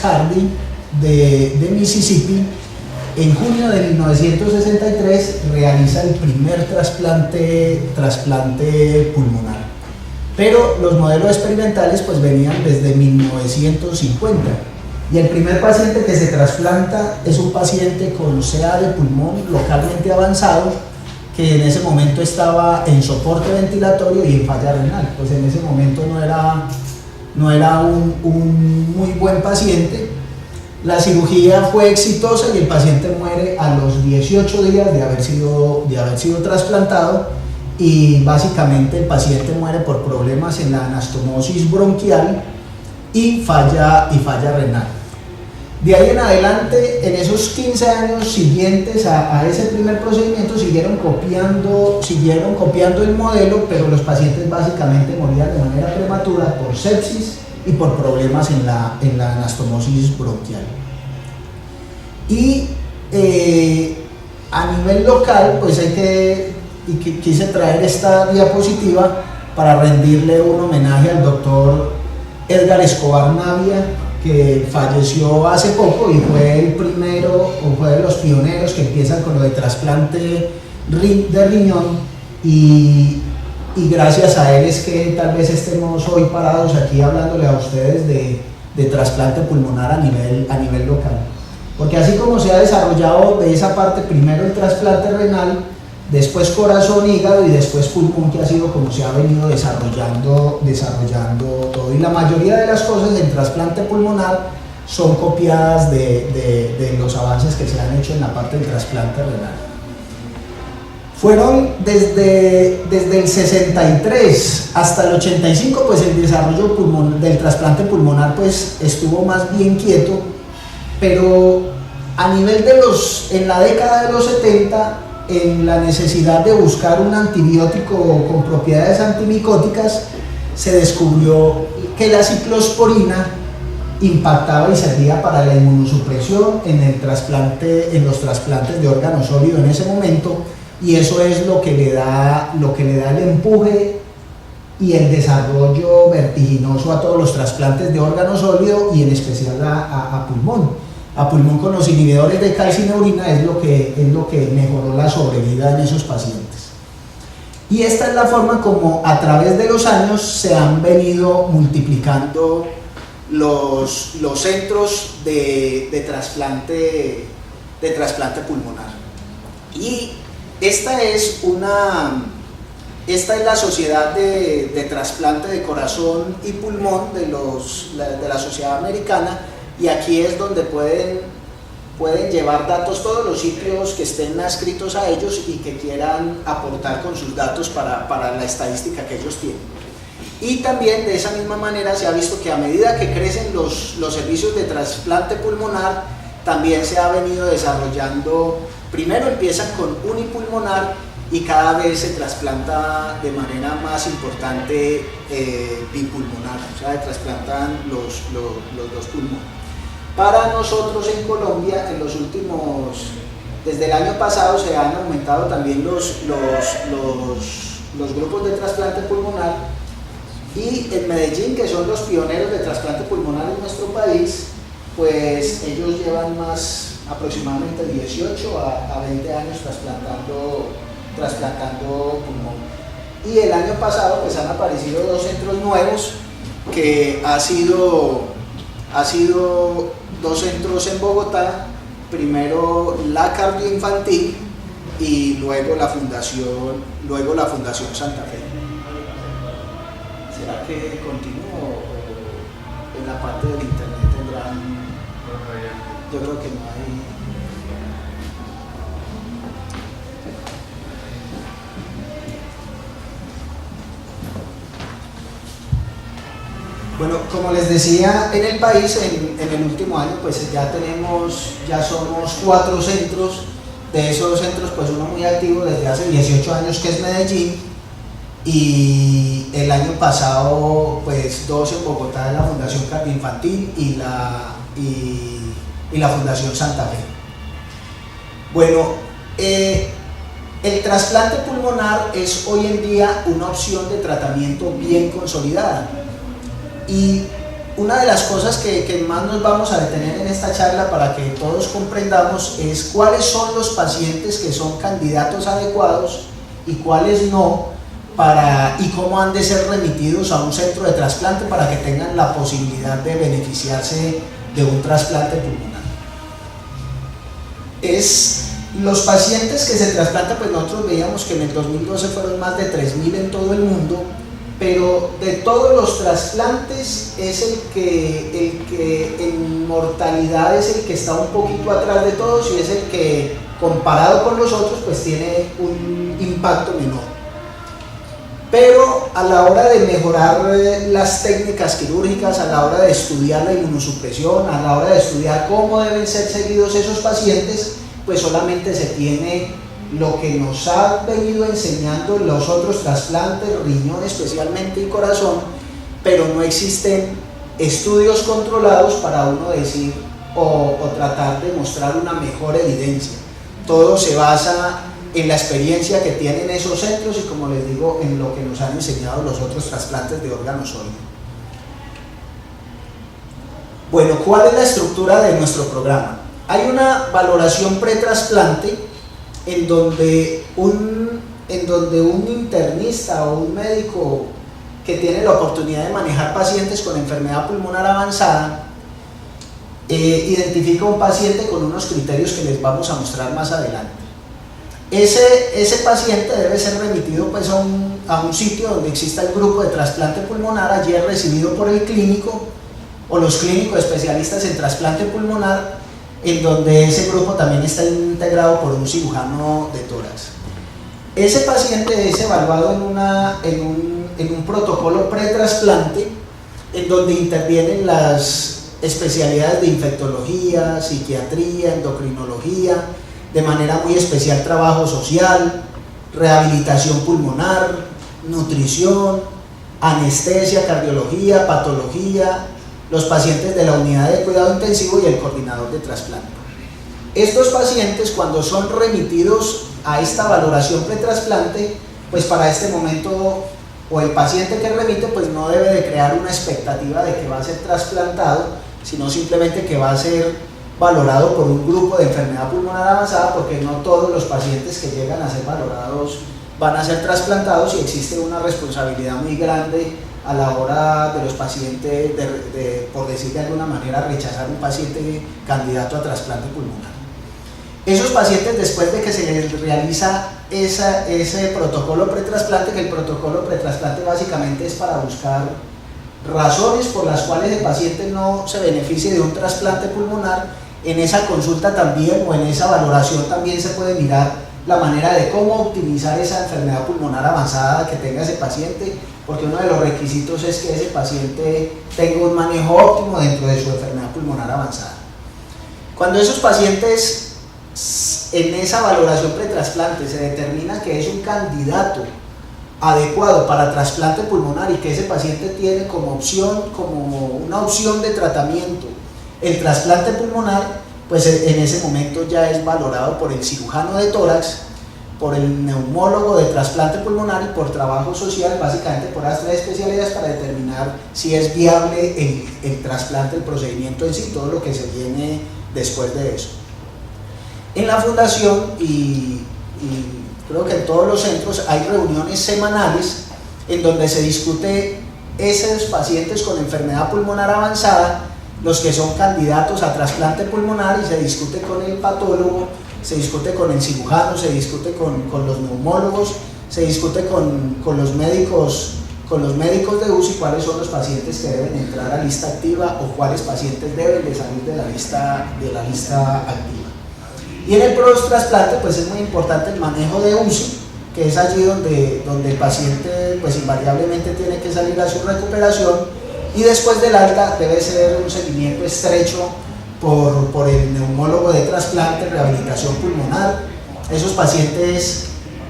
Hardy de Mississippi, en junio de 1963 realiza el primer trasplante pulmonar. Pero los modelos experimentales pues venían desde 1950 y el primer paciente que se trasplanta es un paciente con CA de pulmón localmente avanzado que en ese momento estaba en soporte ventilatorio y en falla renal. Pues en ese momento no era un muy buen paciente. La cirugía fue exitosa y el paciente muere a los 18 días de haber sido trasplantado, y básicamente el paciente muere por problemas en la anastomosis bronquial y falla renal. De ahí en adelante, en esos 15 años siguientes a ese primer procedimiento, siguieron copiando el modelo, pero los pacientes básicamente morían de manera prematura por sepsis y por problemas en la anastomosis bronquial. Y a nivel local, pues quise traer esta diapositiva para rendirle un homenaje al doctor Edgar Escobar Navia, que falleció hace poco y fue fue de los pioneros que empiezan con lo de trasplante de riñón, y gracias a él es que tal vez estemos hoy parados aquí hablándole a ustedes de trasplante pulmonar a nivel local. Porque así como se ha desarrollado de esa parte, primero el trasplante renal, después corazón, hígado y después pulmón, que ha sido como se ha venido desarrollando todo. Y la mayoría de las cosas en trasplante pulmonar son copiadas de los avances que se han hecho en la parte del trasplante renal. Fueron desde el 63 hasta el 85, pues el desarrollo del trasplante pulmonar pues estuvo más bien quieto, pero a nivel en la década de los 70, en la necesidad de buscar un antibiótico con propiedades antimicóticas, se descubrió que la ciclosporina impactaba y servía para la inmunosupresión en los trasplantes de órgano sólido en ese momento, y eso es lo que le da el empuje y el desarrollo vertiginoso a todos los trasplantes de órgano sólido, y en especial a pulmón. A pulmón con los inhibidores de calcineurina es lo que mejoró la sobrevida en esos pacientes. Y esta es la forma como a través de los años se han venido multiplicando los centros de trasplante pulmonar. Y esta es la sociedad de trasplante de corazón y pulmón de la sociedad americana, y aquí es donde pueden llevar datos todos los sitios que estén adscritos a ellos y que quieran aportar con sus datos para la estadística que ellos tienen. Y también de esa misma manera se ha visto que a medida que crecen los servicios de trasplante pulmonar, también se ha venido desarrollando. Primero empiezan con unipulmonar y cada vez se trasplanta de manera más importante bipulmonar, o sea, trasplantan los dos pulmones. Para nosotros en Colombia, desde el año pasado se han aumentado también los grupos de trasplante pulmonar, y en Medellín, que son los pioneros de trasplante pulmonar en nuestro país, pues ellos llevan aproximadamente 18 a 20 años trasplantando pulmón. Y el año pasado pues han aparecido dos centros nuevos, que ha sido dos centros en Bogotá, primero la Cardioinfantil y luego la Fundación Santa Fe. ¿Será que continúo o en la parte del internet tendrán? Yo creo que no hay. Bueno, como les decía, en el país en el último año pues ya somos 4 centros. De esos centros pues uno muy activo desde hace 18 años, que es Medellín, y el año pasado pues 2 en Bogotá, la Fundación Cardioinfantil y la Fundación Santa Fe. Bueno, el trasplante pulmonar es hoy en día una opción de tratamiento bien consolidada. Y una de las cosas que más nos vamos a detener en esta charla para que todos comprendamos es cuáles son los pacientes que son candidatos adecuados y cuáles no, y cómo han de ser remitidos a un centro de trasplante para que tengan la posibilidad de beneficiarse de un trasplante pulmonar. Los pacientes que se trasplantan, pues nosotros veíamos que en el 2012 fueron más de 3.000 en todo el mundo, pero de todos los trasplantes es el que en mortalidad es el que está un poquito atrás de todos y es el que comparado con los otros pues tiene un impacto menor. Pero a la hora de mejorar las técnicas quirúrgicas, a la hora de estudiar la inmunosupresión, a la hora de estudiar cómo deben ser seguidos esos pacientes, pues solamente se tiene lo que nos ha venido enseñando los otros trasplantes, riñón especialmente y corazón, pero no existen estudios controlados para uno decir o tratar de mostrar una mejor evidencia. Todo se basa en la experiencia que tienen esos centros y, como les digo, en lo que nos han enseñado los otros trasplantes de órganos sólidos. Bueno, ¿cuál es la estructura de nuestro programa? Hay una valoración pretrasplante en donde un internista o un médico que tiene la oportunidad de manejar pacientes con enfermedad pulmonar avanzada identifica un paciente con unos criterios que les vamos a mostrar más adelante. Ese paciente debe ser remitido pues a un sitio donde exista el grupo de trasplante pulmonar, allí es recibido por el clínico o los clínicos especialistas en trasplante pulmonar, en donde ese grupo también está integrado por un cirujano de tórax. Ese paciente es evaluado en un protocolo pretrasplante en donde intervienen las especialidades de infectología, psiquiatría, endocrinología, de manera muy especial trabajo social, rehabilitación pulmonar, nutrición, anestesia, cardiología, patología, los pacientes de la unidad de cuidado intensivo y el coordinador de trasplante. Estos pacientes, cuando son remitidos a esta valoración pretrasplante, pues para este momento, o el paciente que remite, pues no debe de crear una expectativa de que va a ser trasplantado, sino simplemente que va a ser valorado por un grupo de enfermedad pulmonar avanzada, porque no todos los pacientes que llegan a ser valorados van a ser trasplantados y existe una responsabilidad muy grande a la hora de los pacientes, por decir de alguna manera, rechazar un paciente candidato a trasplante pulmonar. Esos pacientes, después de que se les realiza ese protocolo pretrasplante, que el protocolo pretrasplante básicamente es para buscar razones por las cuales el paciente no se beneficie de un trasplante pulmonar, en esa consulta también o en esa valoración también se puede mirar la manera de cómo optimizar esa enfermedad pulmonar avanzada que tenga ese paciente, porque uno de los requisitos es que ese paciente tenga un manejo óptimo dentro de su enfermedad pulmonar avanzada. Cuando esos pacientes en esa valoración pretrasplante se determina que es un candidato adecuado para trasplante pulmonar y que ese paciente tiene como una opción de tratamiento el trasplante pulmonar, pues en ese momento ya es valorado por el cirujano de tórax, por el neumólogo de trasplante pulmonar y por trabajo social, básicamente por las tres especialidades, para determinar si es viable el trasplante, el procedimiento en sí, todo lo que se viene después de eso. En la fundación y creo que en todos los centros hay reuniones semanales en donde se discute esos pacientes con enfermedad pulmonar avanzada, los que son candidatos a trasplante pulmonar, y se discute con el patólogo, se discute con el cirujano, se discute con los neumólogos, se discute con los médicos de UCI cuáles son los pacientes que deben entrar a lista activa o cuáles pacientes deben de salir de la lista activa. Y en el post-trasplante pues es muy importante el manejo de UCI, que es allí donde el paciente pues invariablemente tiene que salir a su recuperación, y después del alta debe ser un seguimiento estrecho por el neumólogo de trasplante, rehabilitación pulmonar. Esos pacientes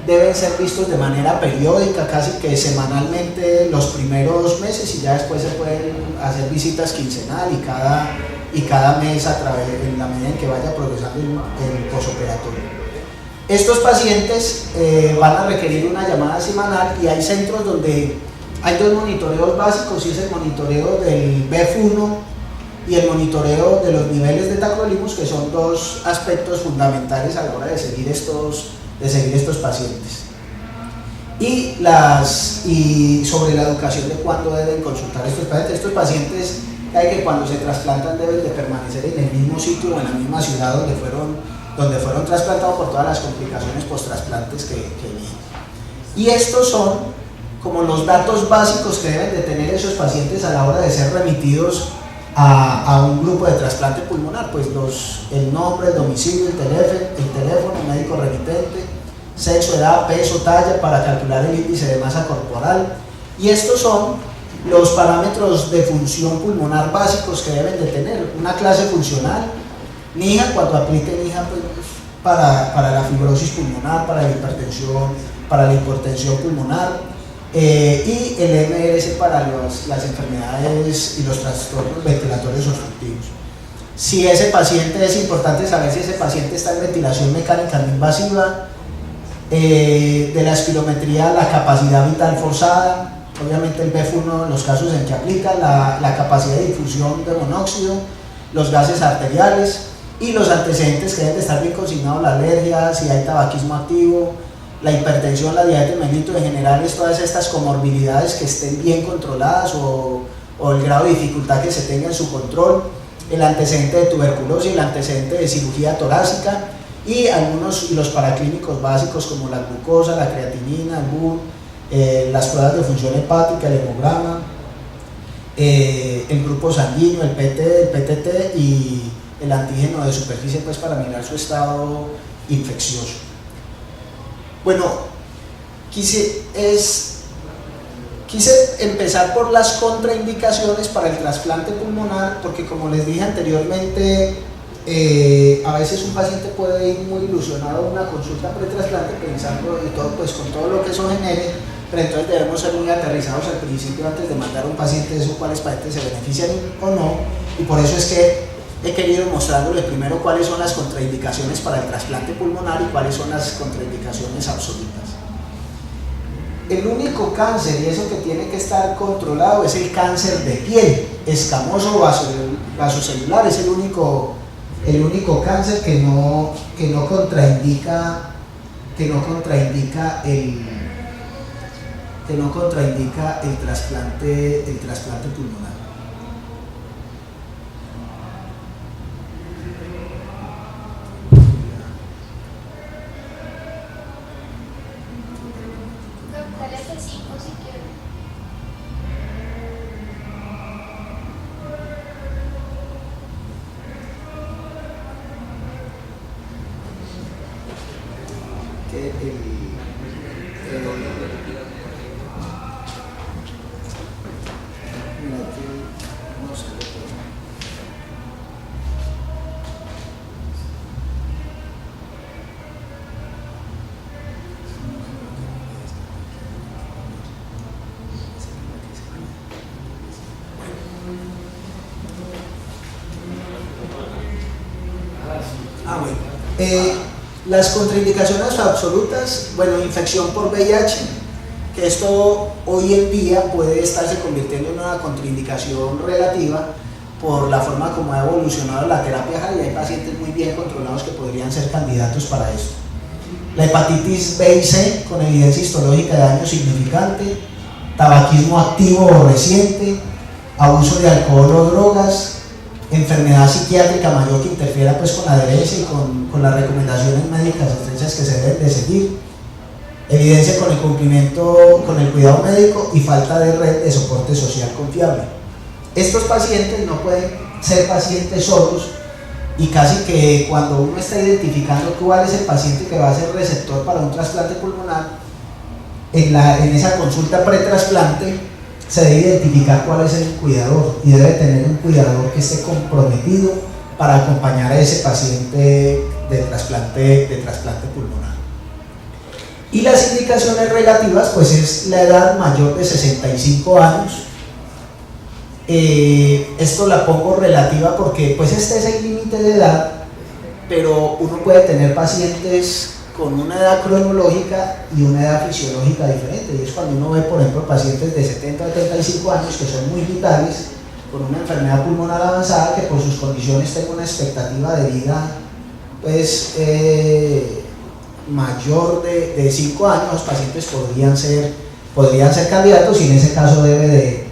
deben ser vistos de manera periódica, casi que semanalmente los primeros meses, y ya después se pueden hacer visitas quincenal y cada mes en la medida en que vaya progresando el posoperatorio. Estos pacientes van a requerir una llamada semanal, y hay centros donde Hay dos monitoreos básicos, y es el monitoreo del BEF1 y el monitoreo de los niveles de tacrolimus, que son dos aspectos fundamentales a la hora de seguir estos pacientes. Y sobre la educación de cuándo deben consultar estos pacientes. Estos pacientes hay que cuando se trasplantan deben de permanecer en el mismo sitio o en la misma ciudad donde fueron trasplantados por todas las complicaciones post-trasplantes que vienen. Y estos son como los datos básicos que deben de tener esos pacientes a la hora de ser remitidos a un grupo de trasplante pulmonar, pues el nombre, el domicilio, el teléfono, el médico remitente, sexo, edad, peso, talla, para calcular el índice de masa corporal. Y estos son los parámetros de función pulmonar básicos que deben de tener. Una clase funcional, NIHA, cuando aplique NIHA, pues, para la fibrosis pulmonar, para la hipertensión, para la hipertensión pulmonar, y el MLS para las enfermedades y los trastornos ventilatorios obstructivos. Si ese paciente, es importante saber si ese paciente está en ventilación mecánica no invasiva, de la espirometría, la capacidad vital forzada, obviamente el BEF1 en los casos en que aplica, la capacidad de difusión de monóxido, los gases arteriales y los antecedentes que deben de estar bien consignados, la alergia, si hay tabaquismo activo, la hipertensión, la diabetes mellitus, en general es todas estas comorbilidades que estén bien controladas o el grado de dificultad que se tenga en su control, el antecedente de tuberculosis, el antecedente de cirugía torácica y los paraclínicos básicos como la glucosa, la creatinina, el BUN, las pruebas de función hepática, el hemograma, el grupo sanguíneo, el PTT y el antígeno de superficie, pues para mirar su estado infeccioso. Bueno, quise empezar por las contraindicaciones para el trasplante pulmonar, porque como les dije anteriormente, a veces un paciente puede ir muy ilusionado a una consulta pretrasplante pensando y todo, pues con todo lo que eso genere, pero entonces debemos ser muy aterrizados al principio antes de mandar a un paciente de eso, cuáles pacientes se benefician o no, y por eso es que he querido mostrarles primero cuáles son las contraindicaciones para el trasplante pulmonar y cuáles son las contraindicaciones absolutas. El único cáncer, y eso que tiene que estar controlado, es el cáncer de piel, escamoso vasocelular, es el único cáncer que no contraindica el trasplante pulmonar. Las contraindicaciones absolutas, bueno, infección por VIH, que esto hoy en día puede estarse convirtiendo en una contraindicación relativa por la forma como ha evolucionado la terapia y hay pacientes muy bien controlados que podrían ser candidatos para esto. La hepatitis B y C con evidencia histológica de daño significante, tabaquismo activo o reciente, abuso de alcohol o drogas, enfermedad psiquiátrica mayor que interfiera pues con la adherencia y con las recomendaciones médicas estrechas que se deben de seguir, evidencia con el cumplimiento con el cuidado médico y falta de red de soporte social confiable. Estos pacientes no pueden ser pacientes solos y casi que cuando uno está identificando cuál es el paciente que va a ser receptor para un trasplante pulmonar, en esa consulta pretrasplante se debe identificar cuál es el cuidador y debe tener un cuidador que esté comprometido para acompañar a ese paciente de trasplante pulmonar. Y las indicaciones relativas pues es la edad mayor de 65 años. Esto la pongo relativa porque pues este es el límite de edad, pero uno puede tener pacientes con una edad cronológica y una edad fisiológica diferente, y es cuando uno ve, por ejemplo, pacientes de 70 a 35 años que son muy vitales, con una enfermedad pulmonar avanzada, que por sus condiciones tenga una expectativa de vida pues mayor de 5 años. Los pacientes podrían ser candidatos, y en ese caso debe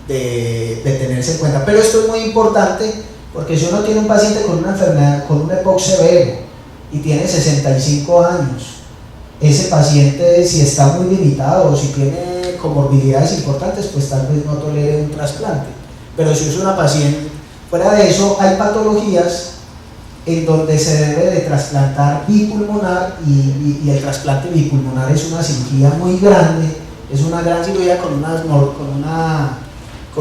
de tenerse en cuenta. Pero esto es muy importante, porque si uno tiene un paciente con una enfermedad, con un EPOC severo y tiene 65 años, ese paciente, si está muy limitado o si tiene comorbilidades importantes, pues tal vez no tolere un trasplante. Pero si es una paciente, fuera de eso, hay patologías en donde se debe de trasplantar bipulmonar, y el trasplante bipulmonar es una cirugía muy grande, es una gran cirugía con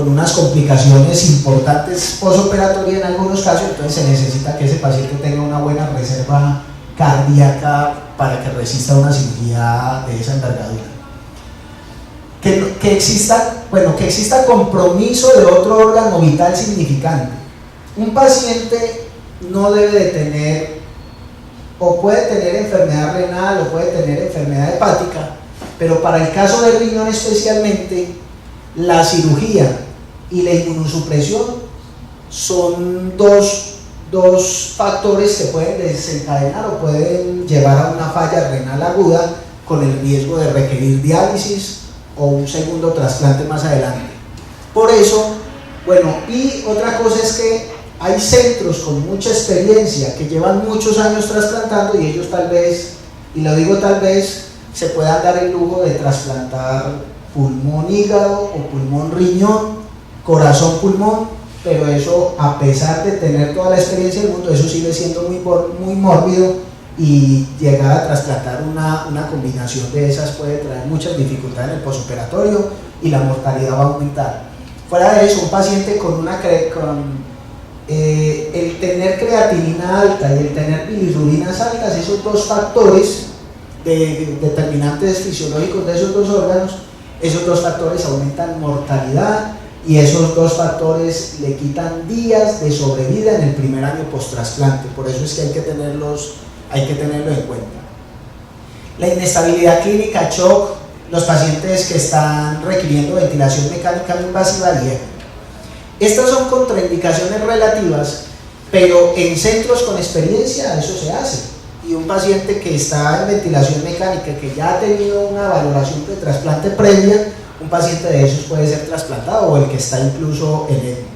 unas complicaciones importantes posoperatorias en algunos casos. Entonces se necesita que ese paciente tenga una buena reserva cardíaca para que resista una cirugía de esa envergadura. Que exista compromiso de otro órgano vital significante. Un paciente no debe de tener, o puede tener enfermedad renal o puede tener enfermedad hepática, pero para el caso del riñón especialmente, la cirugía y la inmunosupresión son dos factores que pueden desencadenar o pueden llevar a una falla renal aguda, con el riesgo de requerir diálisis o un segundo trasplante más adelante. Por eso, y otra cosa es que hay centros con mucha experiencia que llevan muchos años trasplantando, y ellos tal vez, y lo digo tal vez, se puedan dar el lujo de trasplantar pulmón hígado o pulmón riñón, corazón pulmón, pero eso, a pesar de tener toda la experiencia del mundo, eso sigue siendo muy mórbido, y llegar a trasplantar una combinación de esas puede traer muchas dificultades en el postoperatorio, y la mortalidad va a aumentar. Fuera de eso, un paciente el tener creatinina alta y el tener bilirrubinas altas, esos dos factores determinantes fisiológicos de esos dos órganos, esos dos factores aumentan mortalidad, y esos dos factores le quitan días de sobrevida en el primer año post-trasplante. Por eso es que hay que tenerlo en cuenta. La inestabilidad clínica, shock, los pacientes que están requiriendo ventilación mecánica no invasiva vieja. Estas son contraindicaciones relativas, pero en centros con experiencia eso se hace. Y un paciente que está en ventilación mecánica, que ya ha tenido una valoración de trasplante previa, un paciente de esos puede ser trasplantado, o el que está incluso en ECMO.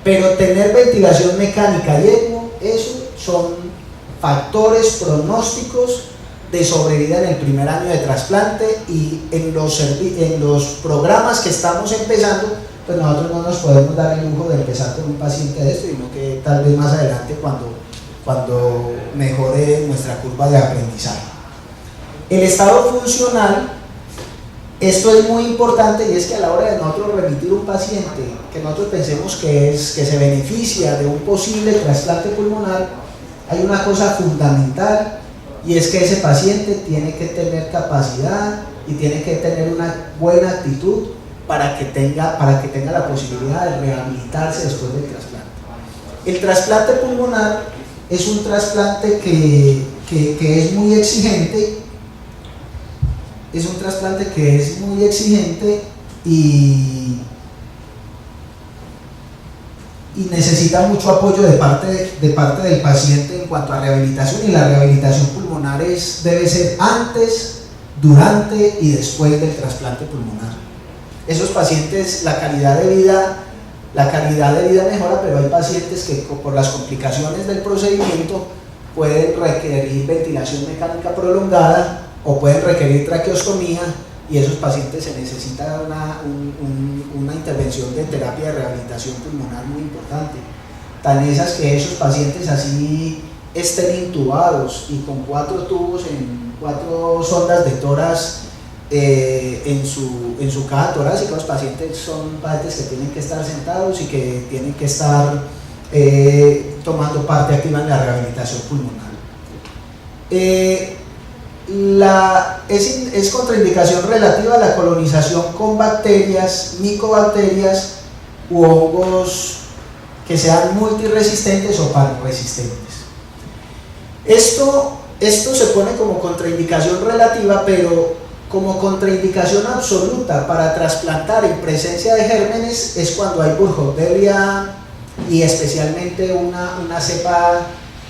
Pero tener ventilación mecánica y ECMO, eso son factores pronósticos de sobrevida en el primer año de trasplante, y en los programas que estamos empezando, pues nosotros no nos podemos dar el lujo de empezar con un paciente de esto, sino que tal vez más adelante, cuando mejore nuestra curva de aprendizaje. El estado funcional, esto es muy importante, y es que a la hora de nosotros remitir un paciente que nosotros pensemos que se beneficia de un posible trasplante pulmonar, hay una cosa fundamental, y es que ese paciente tiene que tener capacidad y tiene que tener una buena actitud para que tenga la posibilidad de rehabilitarse después del trasplante. El trasplante pulmonar es un trasplante que es muy exigente, y necesita mucho apoyo de parte del paciente en cuanto a rehabilitación, y la rehabilitación pulmonar debe ser antes, durante y después del trasplante pulmonar. Esos pacientes, la calidad de vida mejora, pero hay pacientes que por las complicaciones del procedimiento pueden requerir ventilación mecánica prolongada o pueden requerir traqueostomía, y esos pacientes se necesita una intervención de terapia de rehabilitación pulmonar muy importante. Tan esas que esos pacientes así estén intubados y con 4 tubos en 4 sondas de tórax en su caja torácica, los pacientes son pacientes que tienen que estar sentados y que tienen que estar tomando parte activa en la rehabilitación pulmonar. Es contraindicación relativa a la colonización con bacterias, micobacterias u hongos que sean multiresistentes o panresistentes. Esto Esto se pone como contraindicación relativa, pero como contraindicación absoluta para trasplantar en presencia de gérmenes es cuando hay Burkholderia y especialmente una cepa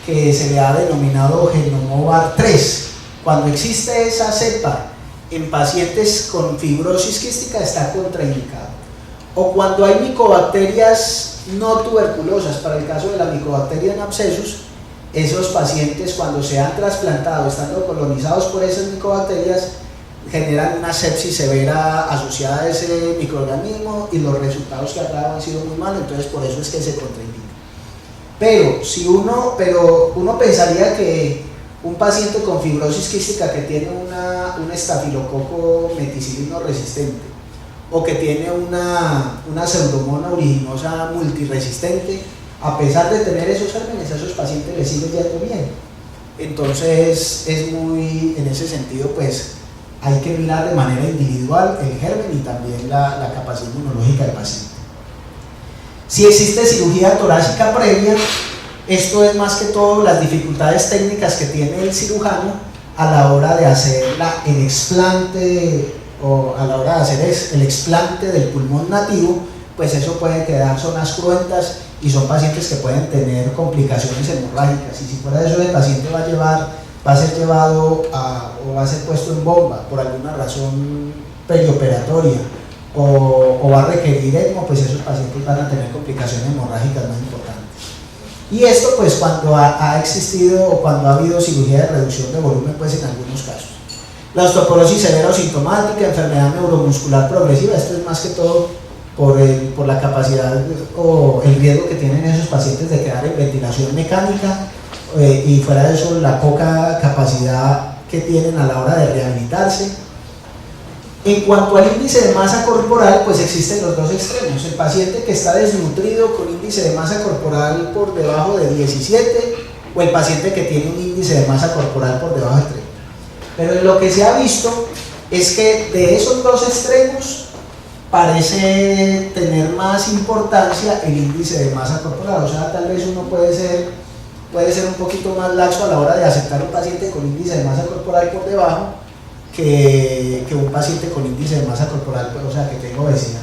que se le ha denominado Genomovar 3. Cuando existe esa cepa en pacientes con fibrosis quística está contraindicado. O cuando hay micobacterias no tuberculosas, para el caso de la Mycobacterium abscessus, esos pacientes cuando se han trasplantado, estando colonizados por esas micobacterias, generan una sepsis severa asociada a ese microorganismo y los resultados que han dado han sido muy malos, entonces por eso es que se contraindica. Pero uno pensaría que un paciente con fibrosis quística que tiene un estafilococo meticilino resistente o que tiene una pseudomonas aeruginosa multiresistente, a pesar de tener esos gérmenes, a esos pacientes les sigue yendo bien. Entonces es muy, en ese sentido, pues hay que mirar de manera individual el germen y también la capacidad inmunológica del paciente. Si existe cirugía torácica previa, esto es más que todo las dificultades técnicas que tiene el cirujano a la hora de hacer el explante o a la hora de hacer el explante del pulmón nativo, pues eso puede quedar zonas cruentas y son pacientes que pueden tener complicaciones hemorrágicas, y si fuera de eso el paciente va a ser llevado o va a ser puesto en bomba por alguna razón perioperatoria o va a requerir ECMO, pues esos pacientes van a tener complicaciones hemorrágicas más importantes. Y esto pues cuando ha existido o cuando ha habido cirugía de reducción de volumen, pues en algunos casos. La osteoporosis severa o sintomática, enfermedad neuromuscular progresiva, esto es más que todo por la capacidad o el riesgo que tienen esos pacientes de quedar en ventilación mecánica y fuera de eso la poca capacidad que tienen a la hora de rehabilitarse. En cuanto al índice de masa corporal, pues existen los dos extremos: el paciente que está desnutrido con índice de masa corporal por debajo de 17 o el paciente que tiene un índice de masa corporal por debajo de 30. Pero lo que se ha visto es que de esos dos extremos parece tener más importancia el índice de masa corporal, o sea, tal vez uno puede ser un poquito más laxo a la hora de aceptar un paciente con índice de masa corporal por debajo que un paciente con índice de masa corporal, o sea, que tenga obesidad.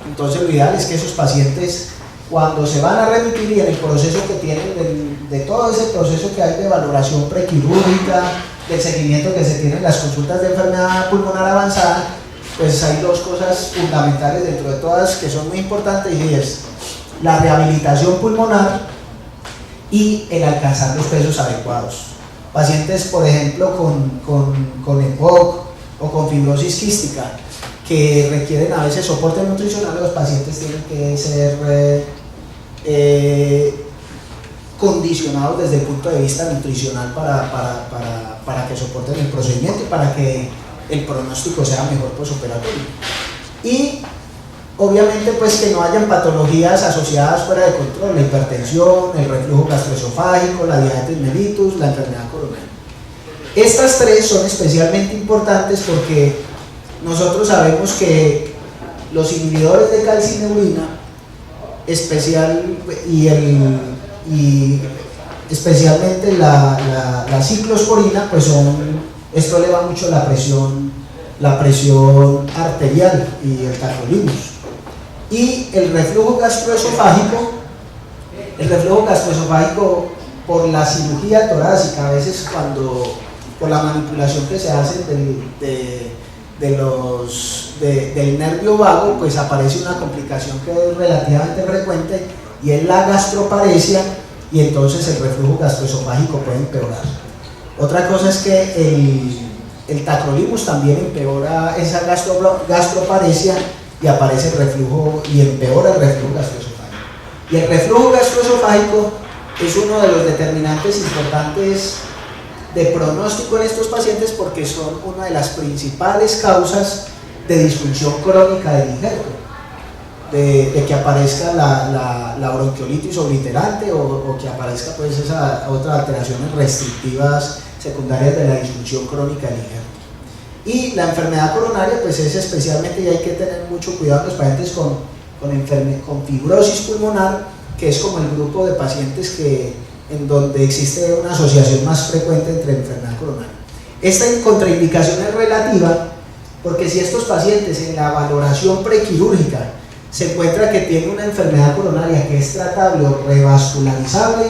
Entonces lo ideal es que esos pacientes, cuando se van a remitir y en el proceso que tienen, de todo ese proceso que hay de valoración prequirúrgica, del seguimiento que se tiene en las consultas de enfermedad pulmonar avanzada, pues hay dos cosas fundamentales dentro de todas que son muy importantes, y es la rehabilitación pulmonar y el alcanzar los pesos adecuados. Pacientes, por ejemplo, con EPOC o con fibrosis quística que requieren a veces soporte nutricional, los pacientes tienen que ser condicionados desde el punto de vista nutricional para que soporten el procedimiento y para que el pronóstico sea mejor posoperatorio. Y obviamente pues que no hayan patologías asociadas fuera de control, la hipertensión, el reflujo gastroesofágico, la diabetes mellitus, la enfermedad coronaria. Estas tres son especialmente importantes porque nosotros sabemos que los inhibidores de calcineurina y especialmente la ciclosporina, pues esto eleva mucho la presión arterial y el tacrolimus. Y el reflujo gastroesofágico por la cirugía torácica, a veces por la manipulación que se hace del nervio vago, pues aparece una complicación que es relativamente frecuente y es la gastroparesia, y entonces el reflujo gastroesofágico puede empeorar. Otra cosa es que el tacrolimus también empeora esa gastroparesia y aparece el reflujo y empeora el reflujo gastroesofágico. Y el reflujo gastroesofágico es uno de los determinantes importantes de pronóstico en estos pacientes porque son una de las principales causas de disfunción crónica del injerto, de que aparezca la bronquiolitis obliterante o que aparezca pues esa otras alteraciones restrictivas secundarias de la disfunción crónica del injerto. Y la enfermedad coronaria pues es especialmente, y hay que tener mucho cuidado en los pacientes con fibrosis pulmonar, que es como el grupo de pacientes que en donde existe una asociación más frecuente entre enfermedad coronaria. Esta contraindicación es relativa porque si estos pacientes en la valoración prequirúrgica se encuentra que tienen una enfermedad coronaria que es tratable o revascularizable,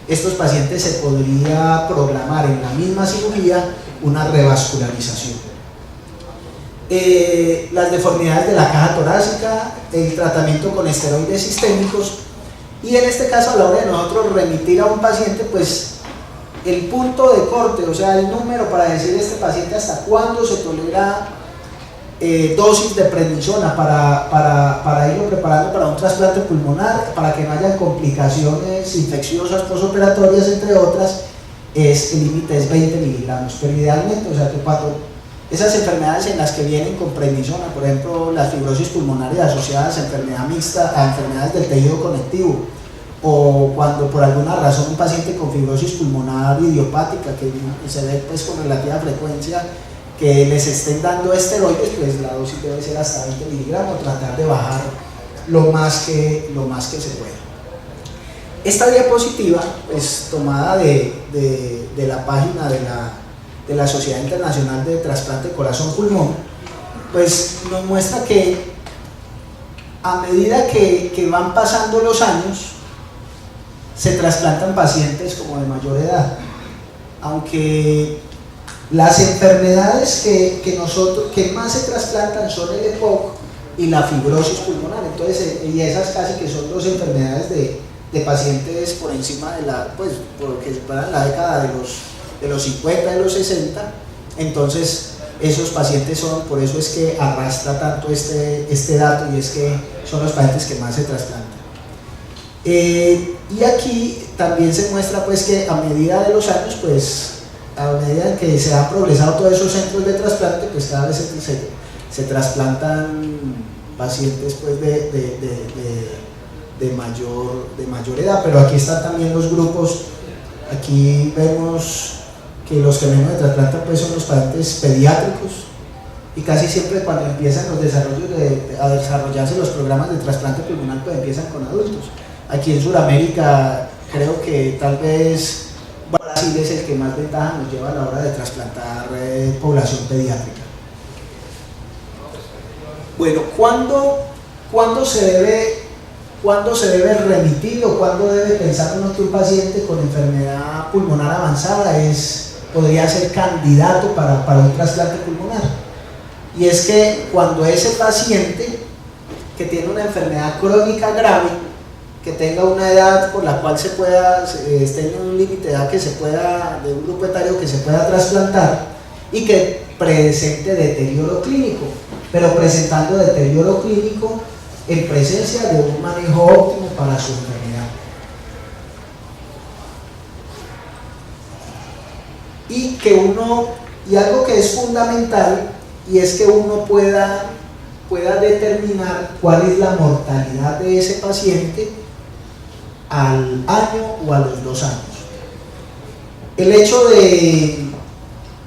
estos pacientes se podría programar en la misma cirugía una revascularización. Las deformidades de la caja torácica, el tratamiento con esteroides sistémicos, y en este caso a la hora de nosotros remitir a un paciente, pues el punto de corte, o sea el número para decir este paciente hasta cuándo se tolera dosis de prednisona para irlo preparando para un trasplante pulmonar, para que no haya complicaciones infecciosas posoperatorias, entre otras, el límite es 20 miligramos, pero idealmente, o sea que cuando esas enfermedades en las que vienen con prednisona, por ejemplo las fibrosis pulmonares asociadas a enfermedad mixta, a enfermedades del tejido conectivo, o cuando por alguna razón un paciente con fibrosis pulmonar idiopática, que se ve pues con relativa frecuencia, que les estén dando esteroides, pues la dosis debe ser hasta 20 miligramos, tratar de bajar lo más que se pueda. Esta diapositiva, pues tomada de la página de la Sociedad Internacional de Trasplante de Corazón-Pulmón, pues nos muestra que a medida que van pasando los años, se trasplantan pacientes como de mayor edad, aunque las enfermedades que más se trasplantan son el EPOC y la fibrosis pulmonar. Entonces, y esas casi que son dos enfermedades de pacientes por encima de porque superan la década de los 50, de los 60. Entonces esos pacientes por eso es que arrastra tanto este dato, y es que son los pacientes que más se trasplantan. Y aquí también se muestra pues que a medida de los años, pues a medida que se han progresado todos esos centros de trasplante, pues cada vez se trasplantan pacientes pues de mayor edad. Pero aquí están también los grupos. Aquí vemos que los que menos de trasplantan pues son los pacientes pediátricos, y casi siempre cuando empiezan los desarrollos a desarrollarse los programas de trasplante pulmonar, pues empiezan con adultos. Aquí en Sudamérica creo que tal vez Brasil es el que más ventaja nos lleva a la hora de trasplantar población pediátrica. Bueno, ¿cuándo se debe remitir o cuándo debe pensar uno que un paciente con enfermedad pulmonar avanzada podría ser candidato para un trasplante pulmonar? Y es que cuando ese paciente que tiene una enfermedad crónica grave, que tenga una edad por la cual esté en un límite de edad de un grupo etario que se pueda trasplantar, y que presente deterioro clínico, pero presentando deterioro clínico en presencia de un manejo óptimo para su enfermedad. Y algo que es fundamental, y es que uno pueda determinar cuál es la mortalidad de ese paciente al año o a los 2 años. El hecho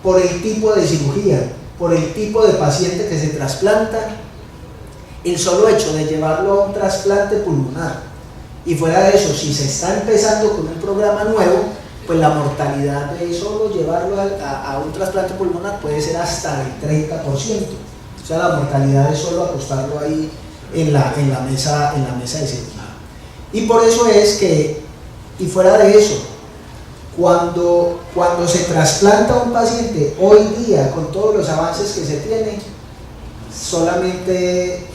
por el tipo de cirugía, por el tipo de paciente que se trasplanta, el solo hecho de llevarlo a un trasplante pulmonar, y fuera de eso, si se está empezando con un programa nuevo, pues la mortalidad de solo llevarlo a un trasplante pulmonar puede ser hasta el 30%. O sea, la mortalidad es solo acostarlo ahí en la mesa de cirugía. Y por eso es que, y fuera de eso, cuando se trasplanta un paciente hoy día, con todos los avances que se tienen, solamente,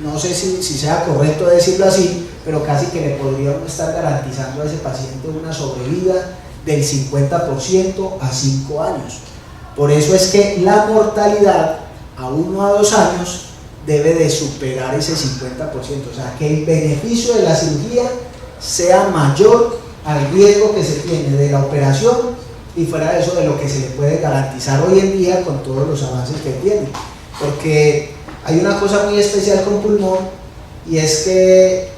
no sé si sea correcto decirlo así, pero casi que le podríamos estar garantizando a ese paciente una sobrevida del 50% a 5 años. Por eso es que la mortalidad a 1 a 2 años debe de superar ese 50%, o sea, que el beneficio de la cirugía sea mayor al riesgo que se tiene de la operación, y fuera de eso de lo que se le puede garantizar hoy en día con todos los avances que tiene. Porque hay una cosa muy especial con pulmón, y es que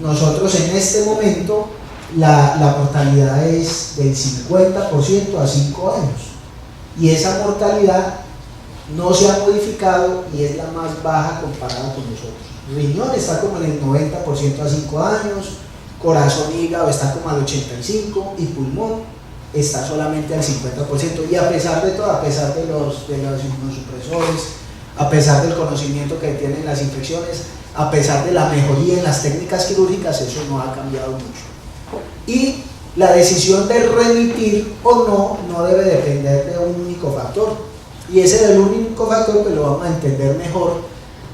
nosotros en este momento la mortalidad es del 50% a 5 años, y esa mortalidad no se ha modificado y es la más baja comparada con nosotros. Riñón está como en el 90% a 5 años, corazón y hígado está como al 85% y pulmón está solamente al 50%. Y a pesar de todo, a pesar de los inmunosupresores, a pesar del conocimiento que tienen las infecciones, a pesar de la mejoría en las técnicas quirúrgicas, eso no ha cambiado mucho. Y la decisión de remitir o no debe depender de un único factor. Y ese del único factor pues lo vamos a entender mejor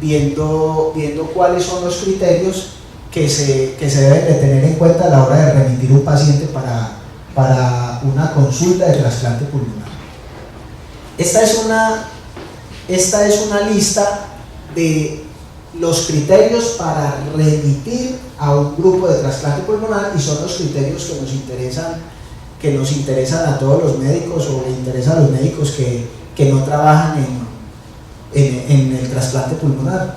viendo cuáles son los criterios que se deben de tener en cuenta a la hora de remitir un paciente para una consulta de trasplante pulmonar. Esta es una lista de los criterios para remitir a un grupo de trasplante pulmonar y son los criterios que nos interesan a todos los médicos o le interesan a los médicos que no trabajan en el trasplante pulmonar.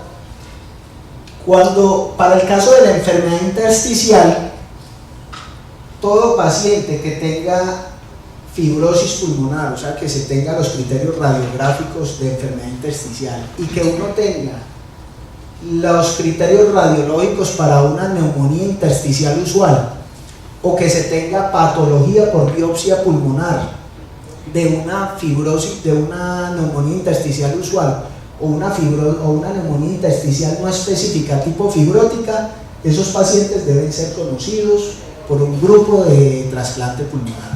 Para el caso de la enfermedad intersticial, todo paciente que tenga fibrosis pulmonar, o sea que se tenga los criterios radiográficos de enfermedad intersticial y que uno tenga los criterios radiológicos para una neumonía intersticial usual o que se tenga patología por biopsia pulmonar de una fibrosis, de una neumonía intersticial usual o una neumonía intersticial no específica tipo fibrótica, esos pacientes deben ser conocidos por un grupo de trasplante pulmonar.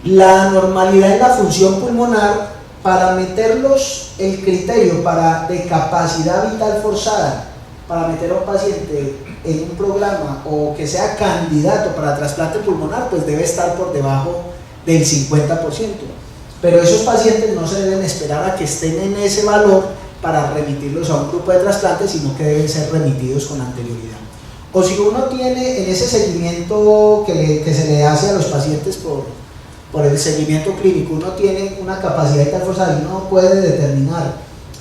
La normalidad en la función pulmonar, para meterlos el criterio de capacidad vital forzada, para meter a un paciente en un programa o que sea candidato para trasplante pulmonar, pues debe estar por debajo del 50%. Pero esos pacientes no se deben esperar a que estén en ese valor para remitirlos a un grupo de trasplante, sino que deben ser remitidos con anterioridad. O si uno tiene en ese seguimiento que se le hace a los pacientes por el seguimiento clínico, uno tiene una capacidad vital forzada y uno puede determinar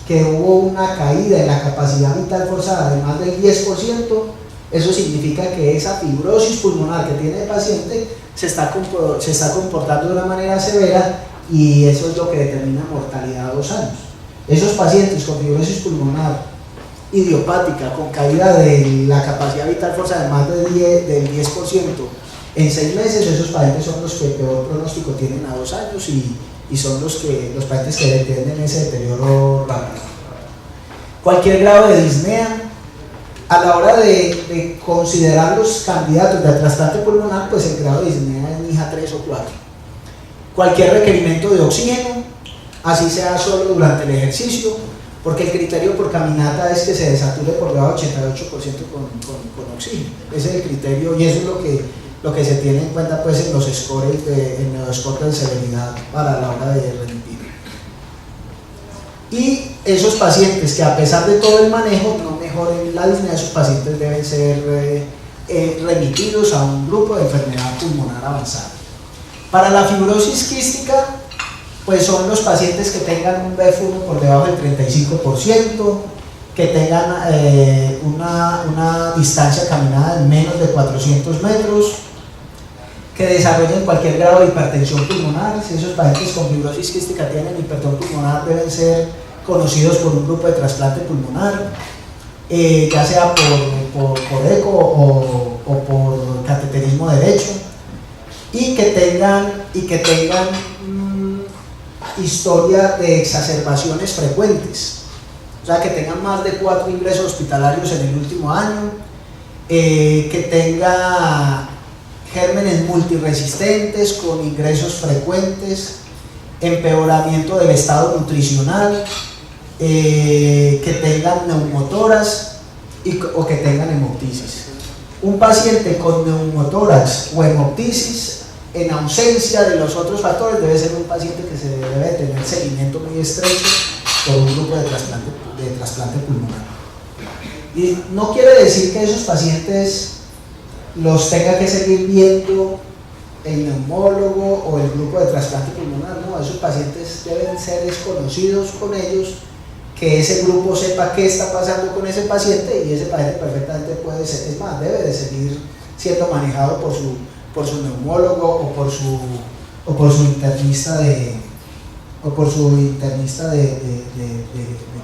que hubo una caída en la capacidad vital forzada de más del 10%, eso significa que esa fibrosis pulmonar que tiene el paciente se está comportando de una manera severa y eso es lo que determina mortalidad a 2 años. Esos pacientes con fibrosis pulmonar idiopática, con caída de la capacidad vital forzada de más del 10%, en 6 meses, esos pacientes son los que peor pronóstico tienen a 2 años y son los pacientes que tienen ese deterioro rápido. Cualquier grado de disnea, a la hora de considerar los candidatos de trasplante pulmonar, pues el grado de disnea es NIHA 3 o 4. Cualquier requerimiento de oxígeno, así sea solo durante el ejercicio, porque el criterio por caminata es que se desature por debajo del 88% con oxígeno. Ese es el criterio y eso es lo que se tiene en cuenta pues en los scores de severidad para la hora de remitir. Y esos pacientes que a pesar de todo el manejo no mejoren la disnea, esos pacientes deben ser remitidos a un grupo de enfermedad pulmonar avanzada. Para la fibrosis quística, pues son los pacientes que tengan un BF1 por debajo del 35%, que tengan una distancia caminada de menos de 400 metros, que desarrollen cualquier grado de hipertensión pulmonar. Si esos pacientes con fibrosis quística tienen hipertensión pulmonar, deben ser conocidos por un grupo de trasplante pulmonar, ya sea por eco o por cateterismo derecho, y que tengan historia de exacerbaciones frecuentes, o sea que tengan más de 4 ingresos hospitalarios en el último año, que tenga gérmenes multiresistentes con ingresos frecuentes, empeoramiento del estado nutricional, que tengan neumotoras o que tengan hemoptisis. Un paciente con neumotoras o hemoptisis, en ausencia de los otros factores, debe ser un paciente que se debe tener seguimiento muy estrecho por un grupo de trasplante pulmonar. Y no quiere decir que esos pacientes los tenga que seguir viendo el neumólogo o el grupo de trasplante pulmonar, no, esos pacientes deben ser desconocidos con ellos, que ese grupo sepa qué está pasando con ese paciente y ese paciente perfectamente puede ser, es más, debe de seguir siendo manejado por su neumólogo o por su internista de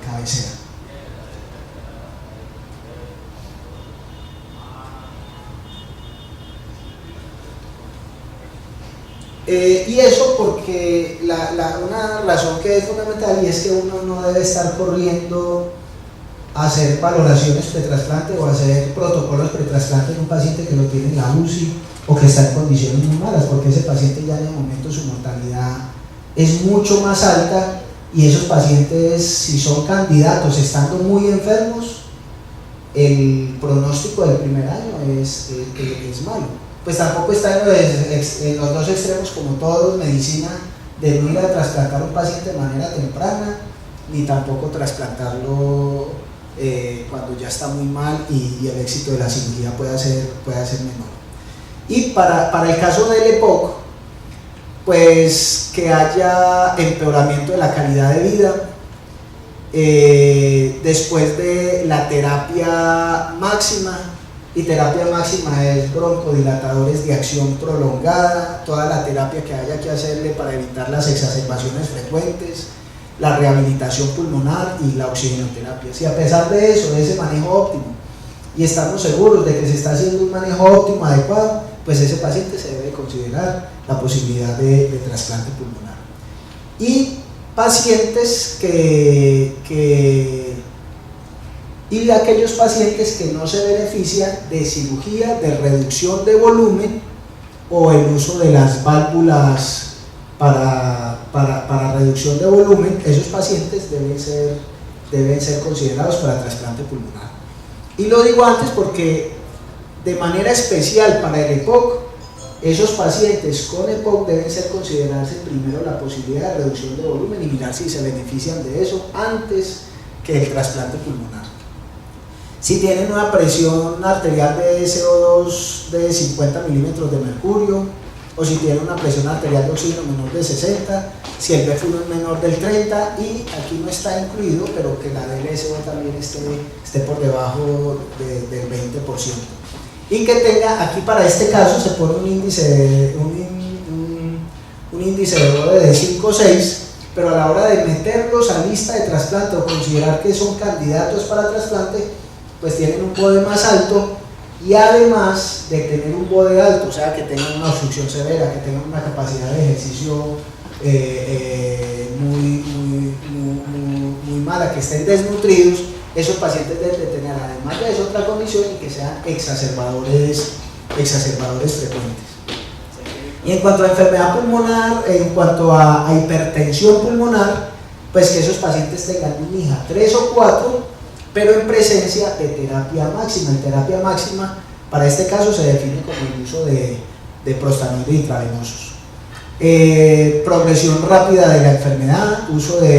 cabecera. Y eso porque una razón que es fundamental, y es que uno no debe estar corriendo a hacer valoraciones pretrasplante o hacer protocolos pretrasplante en un paciente que lo tiene en la UCI o que está en condiciones muy malas, porque ese paciente ya en el momento su mortalidad es mucho más alta, y esos pacientes, si son candidatos estando muy enfermos, el pronóstico del primer año es malo. Pues tampoco está en los dos extremos, como todos, medicina, de no ir a trasplantar a un paciente de manera temprana, ni tampoco trasplantarlo cuando ya está muy mal y el éxito de la cirugía pueda ser menor. Y para el caso del EPOC, pues que haya empeoramiento de la calidad de vida después de la terapia máxima, y terapia máxima es broncodilatadores de acción prolongada, toda la terapia que haya que hacerle para evitar las exacerbaciones frecuentes, la rehabilitación pulmonar y la oxigenoterapia. Si a pesar de eso, de ese manejo óptimo, y estamos seguros de que se está haciendo un manejo óptimo adecuado, pues ese paciente se debe considerar la posibilidad de trasplante pulmonar. Y pacientes y de aquellos pacientes que no se benefician de cirugía de reducción de volumen o el uso de las válvulas para reducción de volumen, esos pacientes deben ser considerados para trasplante pulmonar. Y lo digo antes porque de manera especial para el EPOC, esos pacientes con EPOC deben ser considerarse primero la posibilidad de reducción de volumen y mirar si se benefician de eso antes que el trasplante pulmonar. Si tienen una presión arterial de CO2 de 50 milímetros de mercurio, o si tienen una presión arterial de oxígeno menor de 60, si el B1 es menor del 30, y aquí no está incluido, pero que la DLSO también esté por debajo del 20%. Y que tenga, aquí para este caso se pone un índice de BODE de 5 o 6, pero a la hora de meterlos a lista de trasplante o considerar que son candidatos para trasplante, pues tienen un BODE más alto, y además de tener un BODE alto, o sea que tengan una obstrucción severa, que tengan una capacidad de ejercicio muy mala, que estén desnutridos, esos pacientes deben de tener además de eso otra condición, y que sean exacerbadores frecuentes. Y en cuanto a enfermedad pulmonar, en cuanto a hipertensión pulmonar, pues que esos pacientes tengan un IJA 3 o 4, pero en presencia de terapia máxima. Y terapia máxima para este caso se define como el uso de prostanoides intravenosos. Progresión rápida de la enfermedad, uso de